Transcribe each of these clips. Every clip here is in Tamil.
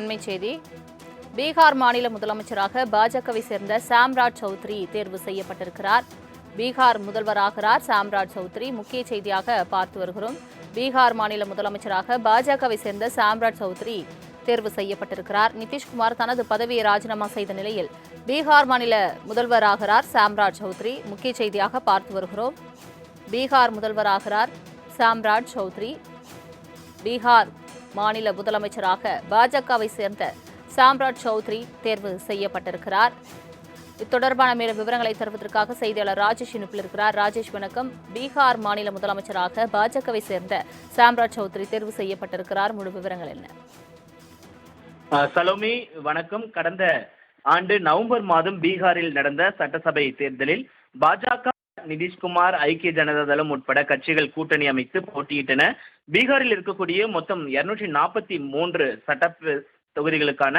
அண்மை செய்தி. பீகார் மாநில முதலமைச்சராக பாஜகவை சேர்ந்த சாம்ராஜ் சௌத்ரி தேர்வு செய்யப்பட்டிருக்கிறார். பீகார் முதல்வராகிறார் சாம்ராஜ் சௌத்ரி. முக்கிய செய்தியாக பார்த்து வருகிறோம். பீகார் மாநில முதலமைச்சராக பாஜகவை சேர்ந்த சாம்ராஜ் சௌத்ரி தேர்வு செய்யப்பட்டிருக்கிறார். நிதிஷ்குமார் தனது பதவியை ராஜினாமா செய்த நிலையில் பீகார் மாநில முதல்வராகிறார் சாம்ராஜ் சௌத்ரி. முக்கிய செய்தியாக பார்த்து வருகிறோம். பீகார் முதல்வராகிறார் சாம்ராஜ் சௌத்ரி. பீகார் மாநில முதலமைச்சராக பாஜகவை சேர்ந்த சாம்ராஜ் சௌத்ரி தேர்வு செய்யப்பட்டிருக்கிறார். இது தொடர்பான மேலும் விவரங்களை தருவதற்காக செய்தியாளர் ராஜேஷ் இணைப்பில் இருக்கிறார். ராஜேஷ் வணக்கம். பீகார் மாநில முதலமைச்சராக பாஜகவை சேர்ந்த சாம்ராஜ் சௌத்ரி தேர்வு செய்யப்பட்டிருக்கிறார். முழு விவரங்கள் என்ன? சலோமி வணக்கம். கடந்த ஆண்டு நவம்பர் மாதம் பீகாரில் நடந்த சட்டசபை தேர்தலில் பாஜக, நிதிஷ்குமார், ஐக்கிய ஜனதா தளம் உட்பட கட்சிகள் கூட்டணி அமைத்து போட்டியிட்டன. பீகாரில் இருக்கக்கூடிய மொத்தம் 243 சட்ட தொகுதிகளுக்கான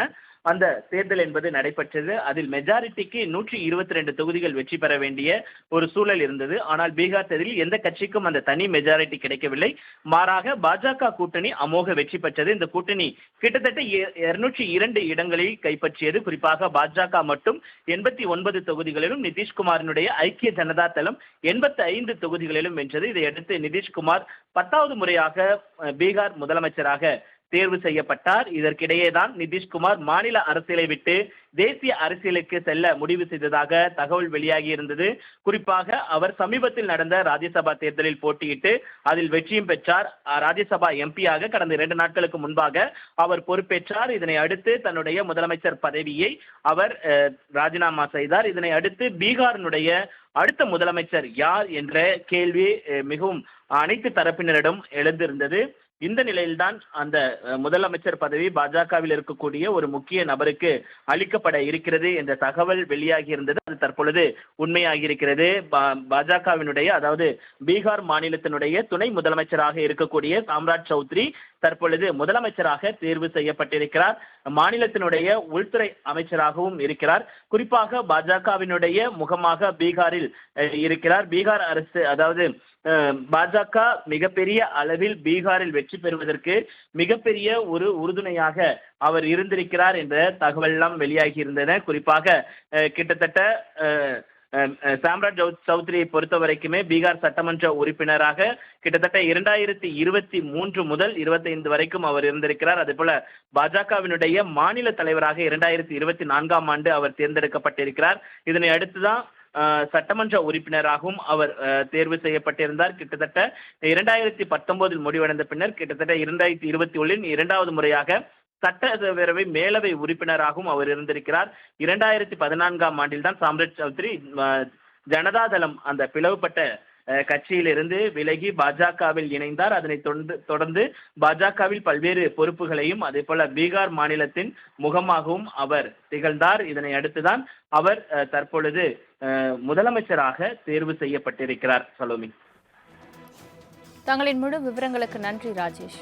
அந்த தேர்தல் என்பது நடைபெற்றது. அதில் மெஜாரிட்டிக்கு 122 தொகுதிகள் வெற்றி பெற வேண்டிய ஒரு சூழல் இருந்தது. ஆனால் பீகார் தேர்தலில் எந்த கட்சிக்கும் அந்த தனி மெஜாரிட்டி கிடைக்கவில்லை. மாறாக பாஜக கூட்டணி அமோக வெற்றி பெற்றது. இந்த கூட்டணி கிட்டத்தட்ட 202 இடங்களில் கைப்பற்றியது. குறிப்பாக பாஜக மட்டும் 89 தொகுதிகளிலும், நிதிஷ்குமாரினுடைய ஐக்கிய ஜனதா தளம் 85 தொகுதிகளிலும் வென்றது. இதையடுத்து நிதிஷ்குமார் 10வது முறையாக பீகார் முதலமைச்சராக தேர்வு செய்யப்பட்டார். இதற்கிடையேதான் நிதிஷ்குமார் மாநில அரசியலை விட்டு தேசிய அரசியலுக்கு செல்ல முடிவு செய்ததாக தகவல் வெளியாகி இருந்தது. குறிப்பாக அவர் சமீபத்தில் நடந்த ராஜ்யசபா தேர்தலில் போட்டியிட்டு அதில் வெற்றியும் பெற்றார். ராஜ்யசபா எம்பியாக கடந்த 2 நாட்களுக்கு முன்பாக அவர் பொறுப்பேற்றார். இதனை அடுத்து தன்னுடைய முதலமைச்சர் பதவியை அவர் ராஜினாமா செய்தார். இதனை அடுத்து பீகாரினுடைய அடுத்த முதலமைச்சர் யார் என்ற கேள்வி மிகவும் அனைத்து தரப்பினரிடம் எழுந்திருந்தது. இந்த நிலையில்தான் அந்த முதலமைச்சர் பதவி பாஜகவில் இருக்கக்கூடிய ஒரு முக்கிய நபருக்கு அளிக்கப்பட இருக்கிறது என்ற தகவல் வெளியாகி இருந்தது. அது தற்பொழுது உண்மையாகி இருக்கிறது. பாஜகவினுடைய, அதாவது பீகார் மாநிலத்தினுடைய துணை முதலமைச்சராக இருக்கக்கூடிய சாம்ராஜ் சௌத்ரி தற்பொழுது முதலமைச்சராக தேர்வு செய்யப்பட்டிருக்கிறார். மாநிலத்தினுடைய உள்துறை அமைச்சராகவும் இருக்கிறார். குறிப்பாக பாஜகவினுடைய முகமாக பீகாரில் இருக்கிறார். பீகார் அரசு, அதாவது பாஜக மிகப்பெரிய அளவில் பீகாரில் வெற்றி பெறுவதற்கு மிகப்பெரிய ஒரு உறுதுணையாக அவர் இருந்திருக்கிறார் என்ற தகவல் எல்லாம் வெளியாகி இருந்தன. குறிப்பாக கிட்டத்தட்ட சாம்ராஜ் சௌத்ரியை பொறுத்த வரைக்குமே பீகார் சட்டமன்ற உறுப்பினராக கிட்டத்தட்ட 2023 முதல் 25 வரைக்கும் அவர் இருந்திருக்கிறார். அதே போல பாஜகவினுடைய மாநில தலைவராக 2024ஆம் ஆண்டு அவர் தேர்ந்தெடுக்கப்பட்டிருக்கிறார். இதனை அடுத்துதான் சட்டமன்ற உறுப்பினராகவும் அவர் தேர்வு செய்யப்பட்டிருந்தார். கிட்டத்தட்ட 2019 முடிவடைந்த பின்னர் கிட்டத்தட்ட 2021 2வது முறையாக சட்டப்பேரவை மேலவை உறுப்பினராகவும் அவர் இருந்திருக்கிறார். 2014ஆம் ஆண்டில் தான் சாம்ராஜ் சௌத்ரி ஜனதாதளம் அந்த பிளவுபட்ட கட்சியிலிருந்து விலகி பாஜகவில் இணைந்தார். அதனை தொடர்ந்து பாஜகவில் பல்வேறு பொறுப்புகளையும், அதே போல பீகார் மாநிலத்தின் முகமாகவும் அவர் திகழ்ந்தார். இதனை அடுத்துதான் அவர் தற்பொழுது முதலமைச்சராக தேர்வு செய்யப்பட்டிருக்கிறார். சலோமி, தங்களின் முழு விவரங்களுக்கு நன்றி ராஜேஷ்.